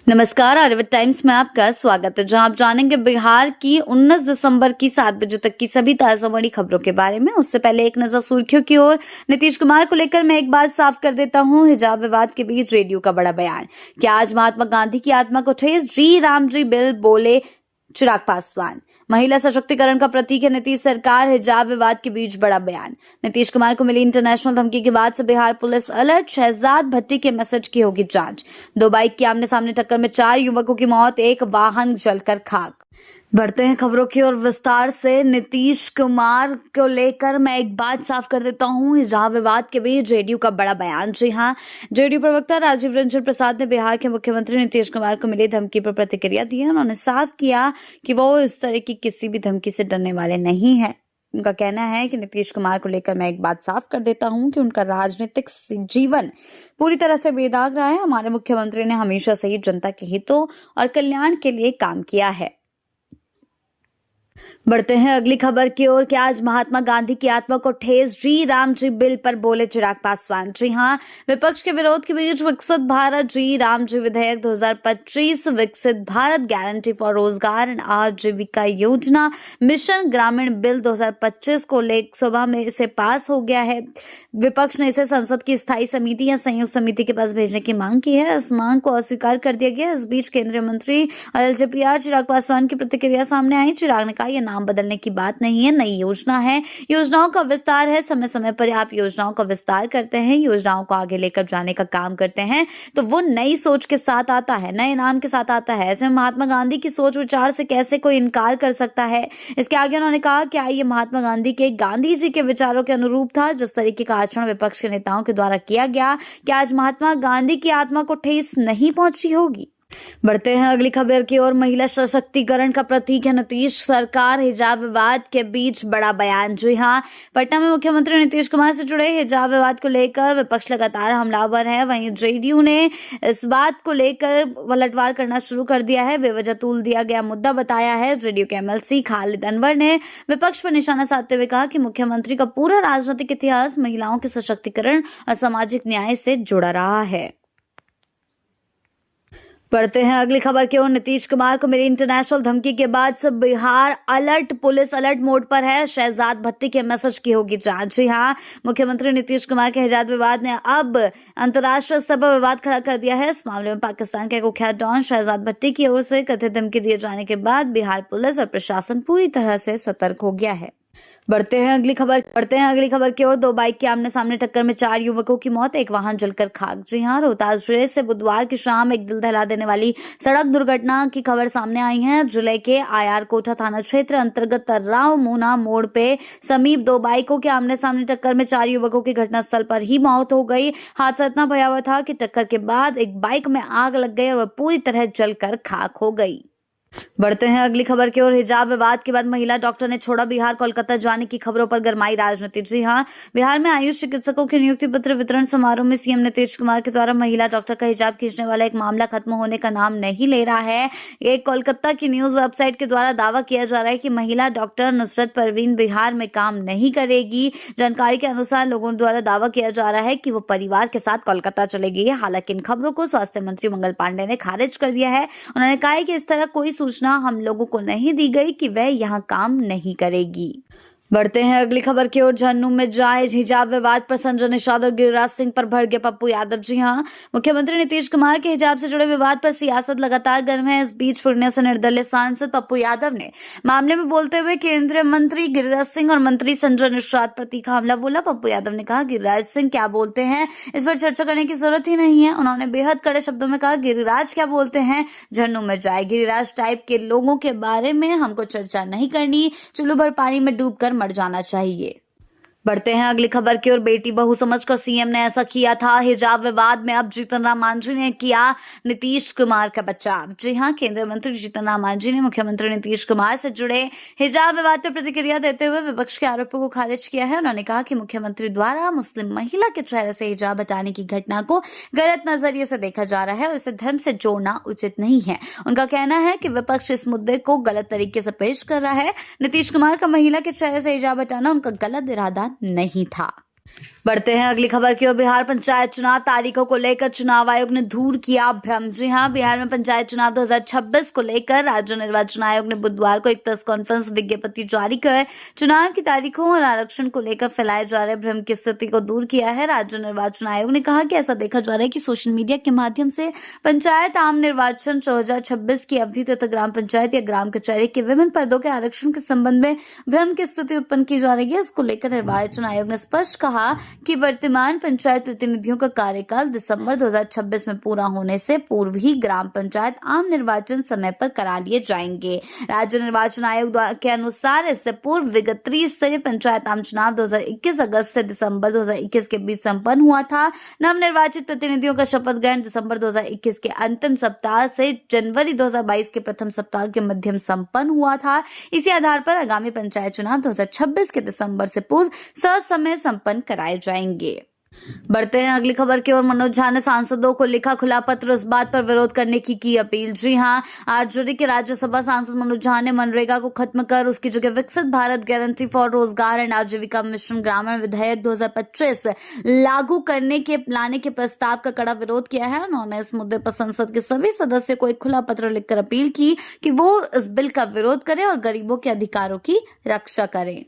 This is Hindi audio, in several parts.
नमस्कार, आर्यवत टाइम्स में आपका स्वागत है, जहां आप जानेंगे बिहार की 19 दिसंबर की 7 बजे तक की सभी ताजा बड़ी खबरों के बारे में। उससे पहले एक नजर सुर्खियों की ओर। नीतीश कुमार को लेकर मैं एक बात साफ कर देता हूं, हिजाब विवाद के बीच जेडीयू का बड़ा बयान। क्या आज महात्मा गांधी की आत्मा को ठेस? जी राम जी बिल, बोले चिराग पासवान। महिला सशक्तिकरण का प्रतीक है नीतीश सरकार, हिजाब विवाद के बीच बड़ा बयान। नीतीश कुमार को मिली इंटरनेशनल धमकी के बाद से बिहार पुलिस अलर्ट, शहजाद भट्टी के मैसेज की होगी जांच। 2 बाइक की आमने सामने टक्कर में 4 युवकों की मौत, 1 वाहन जलकर खाक। बढ़ते हैं खबरों की ओर विस्तार से। नीतीश कुमार को लेकर मैं एक बात साफ कर देता हूं, हिजाब विवाद के बीच जेडीयू का बड़ा बयान। जी हां, जेडीयू प्रवक्ता राजीव रंजन प्रसाद ने बिहार के मुख्यमंत्री नीतीश कुमार को मिली धमकी पर प्रतिक्रिया दी है। उन्होंने साफ किया कि वो इस तरह की किसी भी धमकी से डरने वाले नहीं है। उनका कहना है कि नीतीश कुमार को लेकर मैं एक बात साफ कर देता हूं कि उनका राजनीतिक जीवन पूरी तरह से बेदाग रहा है। हमारे मुख्यमंत्री ने हमेशा से ही जनता के हितों और कल्याण के लिए काम किया है। बढ़ते हैं अगली खबर की ओर। क्या आज महात्मा गांधी की आत्मा को ठेस? जी राम जी बिल पर बोले चिराग पासवान। जी हां, विपक्ष के विरोध के बीच विकसित भारत जी राम जी विधेयक 2025, विकसित भारत गारंटी फॉर रोजगार एंड आजीविका योजना, मिशन ग्रामीण बिल 2025 को लोकसभा में इसे पास हो गया है। विपक्ष ने इसे संसद की स्थायी समिति या संयुक्त समिति के पास भेजने की मांग की है। इस मांग को अस्वीकार कर दिया गया। इस बीच केंद्रीय मंत्री और एलजेपीआर चिराग पासवान की प्रतिक्रिया सामने आई। चिराग ने कहा, यह नाम बदलने की बात नहीं है, नई योजना है, योजनाओं का विस्तार है। समय समय पर आप योजनाओं का विस्तार करते हैं, योजनाओं को आगे लेकर जाने का काम करते हैं, तो वो नई सोच के साथ आता है, नए नाम के साथ आता है। ऐसे में महात्मा गांधी की सोच विचार से कैसे कोई इनकार कर सकता है? इसके आगे उन्होंने कहा कि ये महात्मा गांधी के गांधी जी के विचारों के अनुरूप था। जिस तरीके का आचरण विपक्ष के नेताओं के द्वारा किया गया, क्या आज महात्मा गांधी की आत्मा को ठेस नहीं पहुंची होगी? बढ़ते हैं अगली खबर की ओर। महिला सशक्तिकरण का प्रतीक है नीतीश सरकार, हिजाब विवाद के बीच बड़ा बयान। जी हां, पटना में मुख्यमंत्री नीतीश कुमार से जुड़े हिजाब विवाद को लेकर विपक्ष लगातार हमलावर है। वहीं जेडीयू ने इस बात को लेकर पलटवार करना शुरू कर दिया है, बेवजह तूल दिया गया मुद्दा बताया है। जेडीयू के एमएलसी खालिद अनवर ने विपक्ष पर निशाना साधते हुए कहा कि मुख्यमंत्री का पूरा राजनीतिक इतिहास महिलाओं के सशक्तिकरण और सामाजिक न्याय से जुड़ा रहा है। पढ़ते हैं अगली खबर की ओर। नीतीश कुमार को मिली इंटरनेशनल धमकी के बाद से Bihar alert, police alert mode पर है। शहजाद भट्टी के मैसेज की होगी जांच। जी हां, मुख्यमंत्री नीतीश कुमार के हिजाब विवाद ने अब अंतर्राष्ट्रीय स्तर पर विवाद खड़ा कर दिया है। इस मामले में पाकिस्तान के कुख्यात डॉन शहजाद भट्टी की ओर से कथित धमकी दिए जाने के बाद बिहार पुलिस और प्रशासन पूरी तरह से सतर्क हो गया है। बढ़ते हैं अगली खबर की ओर। 2 बाइक के आमने सामने टक्कर में 4 युवकों की मौत, 1 वाहन जलकर खाक। जी हां, रोहतास जिले से बुधवार की शाम एक दिल दहला देने वाली सड़क दुर्घटना की खबर सामने आई है। जिले के आयार कोठा थाना क्षेत्र अंतर्गत राव मुना मोड़ पे समीप 2 बाइकों के आमने सामने टक्कर में 4 युवकों की घटनास्थल पर ही मौत हो गई। हादसा इतना भयावह था कि टक्कर के बाद एक बाइक में आग लग गई और वह पूरी तरह जलकर खाक हो गई। बढ़ते हैं अगली खबर की ओर। हिजाब विवाद के बाद महिला डॉक्टर ने छोड़ा बिहार, कोलकाता जाने की खबरों पर गरमाई राजनीति। जी हां, बिहार में आयुष चिकित्सकों के नियुक्ति पत्र वितरण समारोह में सीएम नीतीश कुमार के द्वारा महिला डॉक्टर का हिजाब खींचने वाला एक मामला खत्म होने का नाम नहीं ले रहा है। एक कोलकाता की न्यूज वेबसाइट के द्वारा दावा किया जा रहा है कि महिला डॉक्टर नुसरत परवीन बिहार में काम नहीं करेगी। जानकारी के अनुसार लोगों द्वारा दावा किया जा रहा है कि वो परिवार के साथ कोलकाता चलेगी। हालांकि इन खबरों को स्वास्थ्य मंत्री मंगल पांडे ने खारिज कर दिया है। उन्होंने कहा है कि इस तरह कोई सूचना हम लोगों को नहीं दी गई कि वह यहां काम नहीं करेगी। बढ़ते हैं अगली खबर की ओर। झन्नू में जायज हिजाब विवाद पर संजय निषाद और गिरिराज सिंह पर भड़के पप्पू यादव। जी हां, मुख्यमंत्री नीतीश कुमार के हिजाब से जुड़े विवाद पर सियासत लगातार गर्म है। इस बीच पूर्णिया से निर्दलीय सांसद पप्पू यादव ने मामले में बोलते हुए केंद्रीय मंत्री गिरिराज सिंह और मंत्री संजय निषाद पर तीखा हमला बोला। पप्पू यादव ने कहा, गिरिराज सिंह क्या बोलते हैं, इस पर चर्चा करने की जरूरत ही नहीं है। उन्होंने बेहद कड़े शब्दों में कहा, गिरिराज क्या बोलते हैं, झन्नू में जाए, गिरिराज टाइप के लोगों के बारे में हमको चर्चा नहीं करनी, चुल्लू भर पानी में डूबकर मर जाना चाहिए। बढ़ते हैं अगली खबर की ओर। बेटी बहू समझकर सीएम ने ऐसा किया था। हिजाब विवाद में अब जीतन राम मांझी ने किया नीतीश कुमार का बचाव। जी हां, केंद्रीय मंत्री जीतन राम मांझी ने मुख्यमंत्री नीतीश कुमार से जुड़े हिजाब विवाद पर प्रतिक्रिया देते हुए विपक्ष के आरोपों को खारिज किया है। उन्होंने कहा कि मुख्यमंत्री द्वारा मुस्लिम महिला के चेहरे से हिजाब हटाने की घटना को गलत नजरिए से देखा जा रहा है और इसे धर्म से जोड़ना उचित नहीं है। उनका कहना है कि विपक्ष इस मुद्दे को गलत तरीके से पेश कर रहा है। नीतीश कुमार का महिला के चेहरे से हिजाब हटाना उनका गलत इरादा नहीं था। बढ़ते हैं अगली खबर की ओर। बिहार पंचायत चुनाव तारीखों को लेकर चुनाव आयोग ने दूर किया भ्रम। जी हां, बिहार में पंचायत चुनाव 2026 को लेकर राज्य निर्वाचन आयोग ने बुधवार को एक प्रेस कॉन्फ्रेंस विज्ञप्ति जारी कर चुनाव की तारीखों और आरक्षण को लेकर फैलाए जा रहे भ्रम की स्थिति को दूर किया है। राज्य निर्वाचन आयोग ने कहा कि ऐसा देखा जा रहा है कि सोशल मीडिया के माध्यम से पंचायत आम निर्वाचन 2026 की अवधि तथा ग्राम पंचायत या ग्राम कचहरी के विभिन्न पदों के आरक्षण के संबंध में भ्रम की स्थिति उत्पन्न की जा रही है। इसको लेकर निर्वाचन आयोग ने स्पष्ट कहा कि वर्तमान पंचायत प्रतिनिधियों का कार्यकाल दिसंबर 2026 में पूरा होने से पूर्व ही ग्राम पंचायत आम निर्वाचन समय पर करा लिए जाएंगे। राज्य निर्वाचन आयोग के अनुसार इससे पूर्व विगत त्रिस्तरीय पंचायत आम चुनाव 2021 अगस्त से दिसंबर 2021 के बीच संपन्न हुआ था। नवनिर्वाचित प्रतिनिधियों का शपथ ग्रहण दिसंबर 2021 के अंतिम सप्ताह से जनवरी 2022 के प्रथम सप्ताह के मध्यम संपन्न हुआ था। इसी आधार पर आगामी पंचायत चुनाव 2026 के दिसंबर से पूर्व ससमय संपन्न कराए जाएंगे। बढ़ते हैं अगली खबर की ओर। मनोज झा ने सांसदों को लिखा खुला पत्र, इस बात पर विरोध करने की अपील। जी हां, आरजेडी के राज्यसभा सांसद मनोज झा ने मनरेगा को खत्म कर उसकी जगह विकसित भारत गारंटी फॉर रोजगार एंड आजीविका मिशन ग्रामीण विधेयक 2025 लागू करने के लाने के प्रस्ताव का कड़ा विरोध किया है। उन्होंने इस मुद्दे पर संसद के सभी सदस्यों को एक खुला पत्र लिखकर अपील की कि वो इस बिल का विरोध करें और गरीबों के अधिकारों की रक्षा करें।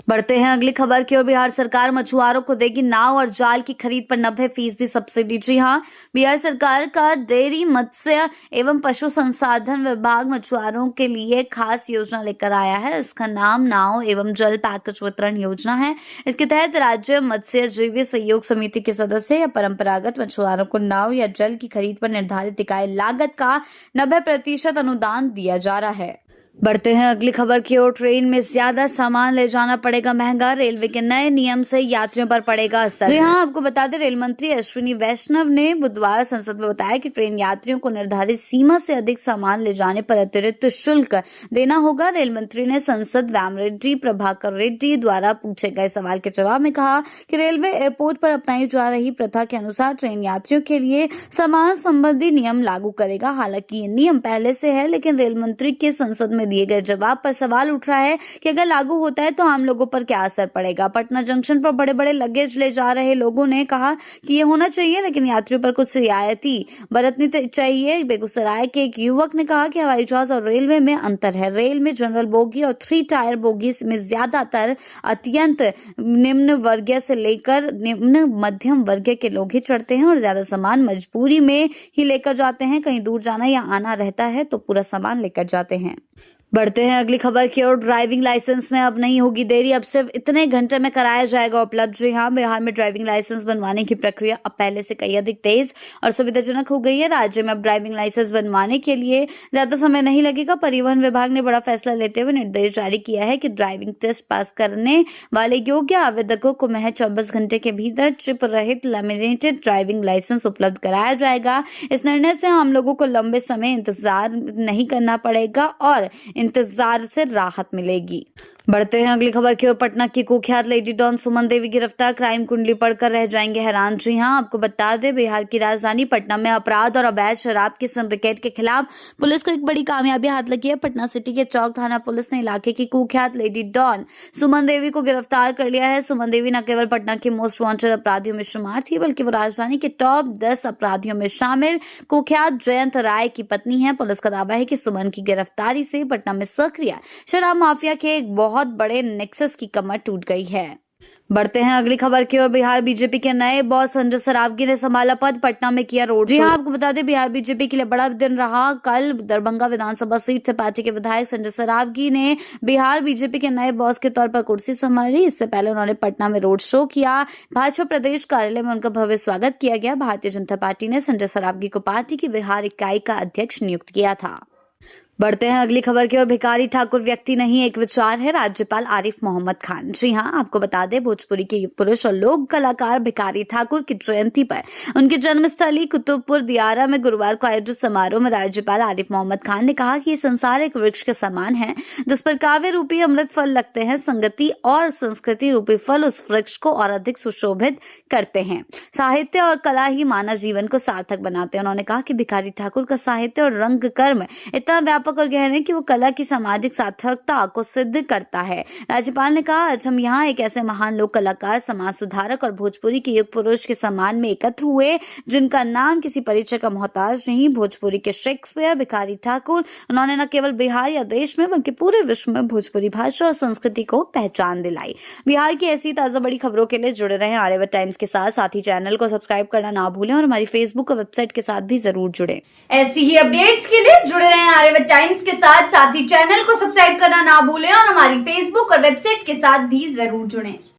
बढ़ते हैं अगली खबर की ओर। बिहार सरकार मछुआरों को देगी नाव और जाल की खरीद पर 90% सब्सिडी। जी हां, बिहार सरकार का डेयरी, मत्स्य एवं पशु संसाधन विभाग मछुआरों के लिए खास योजना लेकर आया है। इसका नाम नाव एवं जल पैकेज वितरण योजना है। इसके तहत राज्य मत्स्य जीवी सहयोग समिति के सदस्य या परंपरागत मछुआरों को नाव या जल की खरीद पर निर्धारित इकाई लागत का 90% अनुदान दिया जा रहा है। बढ़ते हैं अगली खबर की ओर। ट्रेन में ज्यादा सामान ले जाना पड़ेगा महंगा, रेलवे के नए नियम से यात्रियों पर पड़ेगा असर। जी हां, आपको बता दें, रेल मंत्री अश्विनी वैष्णव ने बुधवार संसद में बताया कि ट्रेन यात्रियों को निर्धारित सीमा से अधिक सामान ले जाने पर अतिरिक्त शुल्क देना होगा। रेल मंत्री ने संसद व्यामरेड्डी प्रभाकर रेड्डी द्वारा पूछे गए सवाल के जवाब में कहा कि रेलवे एयरपोर्ट पर अपनाई जा रही प्रथा के अनुसार ट्रेन यात्रियों के लिए सामान संबंधी नियम लागू करेगा। हालांकि ये नियम पहले से है, लेकिन रेल मंत्री के संसद में दिए गए जवाब पर सवाल उठ रहा है कि अगर लागू होता है तो आम लोगों पर क्या असर पड़ेगा। पटना जंक्शन पर बड़े बड़े लगेज ले जा रहे लोगों ने कहा कि ये होना चाहिए, लेकिन यात्रियों पर कुछ रियायती बरतनी चाहिए। बेगूसराय के एक युवक ने कहा कि हवाई जहाज और रेलवे में अंतर है। रेल में जनरल बोगी और 3 टायर बोगी में ज्यादातर अत्यंत निम्न वर्गीय से लेकर निम्न मध्यम वर्गीय के लोग ही चढ़ते हैं और ज्यादा सामान मजबूरी में ही लेकर जाते हैं। कहीं दूर जाना या आना रहता है तो पूरा सामान लेकर जाते हैं। बढ़ते हैं अगली खबर की ओर। ड्राइविंग लाइसेंस में अब नहीं होगी देरी, अब सिर्फ इतने घंटे में कराया जाएगा उपलब्ध। जी हां, बिहार में ड्राइविंग लाइसेंस बनवाने की प्रक्रिया अब पहले से कई अधिक तेज और सुविधाजनक हो गई है। राज्य में अब ड्राइविंग लाइसेंस बनवाने के लिए ज्यादा समय नहीं लगेगा। परिवहन विभाग ने बड़ा फैसला लेते हुए निर्देश जारी किया है कि ड्राइविंग टेस्ट पास करने वाले योग्य आवेदकों को महज 24 घंटे के भीतर चिप रहित लैमिनेटेड ड्राइविंग लाइसेंस उपलब्ध कराया जाएगा। इस निर्णय से आम लोगों को लंबे समय इंतजार नहीं करना पड़ेगा और इंतजार से राहत मिलेगी। बढ़ते हैं अगली खबर की ओर। पटना की कुख्यात लेडी डॉन सुमन देवी गिरफ्तार, क्राइम कुंडली पढ़कर रह जाएंगे हैरान। जी हां, आपको बता दें, बिहार की राजधानी पटना में अपराध और अवैध शराब के सिंडिकेट के खिलाफ पुलिस को एक बड़ी कामयाबी हाथ लगी है। पटना सिटी के चौक थाना पुलिस ने इलाके की कुख्यात लेडी डॉन सुमन देवी को गिरफ्तार कर लिया है। सुमन देवी न केवल पटना की मोस्ट वांटेड अपराधियों में शुमार थी, बल्कि वो राजधानी के टॉप 10 अपराधियों में शामिल कुख्यात जयंत राय की पत्नी है। पुलिस का दावा है कि सुमन की गिरफ्तारी से पटना में सक्रिय शराब माफिया के एक बहुत बड़े नेक्सस की कमर टूट गई है। बढ़ते हैं अगली खबर की ओर। बिहार बीजेपी के नए बॉस संजय सरावगी ने संभाला पद, पटना में किया रोड शो। आपको बता दें, बिहार बीजेपी के लिए बड़ा दिन रहा। कल दरभंगा विधानसभा सीट से पार्टी के विधायक संजय सरावगी ने बिहार बीजेपी के नए बॉस के तौर पर कुर्सी संभाली। इससे पहले उन्होंने पटना में रोड शो किया। भाजपा प्रदेश कार्यालय में उनका भव्य स्वागत किया गया। भारतीय जनता पार्टी ने संजय सरावगी को पार्टी की बिहार इकाई का अध्यक्ष नियुक्त किया था। बढ़ते हैं अगली खबर की ओर। भिखारी ठाकुर व्यक्ति नहीं एक विचार है, राज्यपाल आरिफ मोहम्मद खान। जी हां, आपको बता दें, भोजपुरी के युग पुरुष और लोक कलाकार भिखारी ठाकुर की जयंती पर उनकी जन्मस्थली कुतुबपुर दियारा में गुरुवार को आयोजित समारोह में राज्यपाल आरिफ मोहम्मद खान ने कहा कि ये संसार एक वृक्ष के समान है जिस पर काव्य रूपी अमृत फल लगते हैं। संगति और संस्कृति रूपी फल उस वृक्ष को और अधिक सुशोभित करते हैं। साहित्य और कला ही मानव जीवन को सार्थक बनाते हैं। उन्होंने कहा कि भिखारी ठाकुर का साहित्य और रंग कर्म इतना व्यापक व्यापक और गहन है कि वो कला की सामाजिक सार्थकता को सिद्ध करता है। राज्यपाल ने कहा, आज हम यहाँ एक ऐसे महान लोक कलाकार, समाज सुधारक और भोजपुरी के युग पुरुष के सम्मान में एकत्र हुए जिनका नाम किसी परिचय का मोहताज नहीं। भोजपुरी के शेक्सपियर भिखारी ठाकुर, उन्होंने न केवल बिहार या देश में बल्कि पूरे विश्व में भोजपुरी भाषा और संस्कृति को पहचान दिलाई। बिहार की ऐसी ताजा बड़ी खबरों के लिए जुड़े रहें आर्यावर्त टाइम्स के साथ ही चैनल को सब्सक्राइब करना ना भूलें और हमारी फेसबुक और वेबसाइट के साथ भी जरूर जुड़े। ऐसी ही अपडेट्स के लिए जुड़े रहें आर्यावर्त टाइम्स के साथ ही चैनल को सब्सक्राइब करना ना भूलें और हमारी फेसबुक और वेबसाइट के साथ भी जरूर जुड़ें।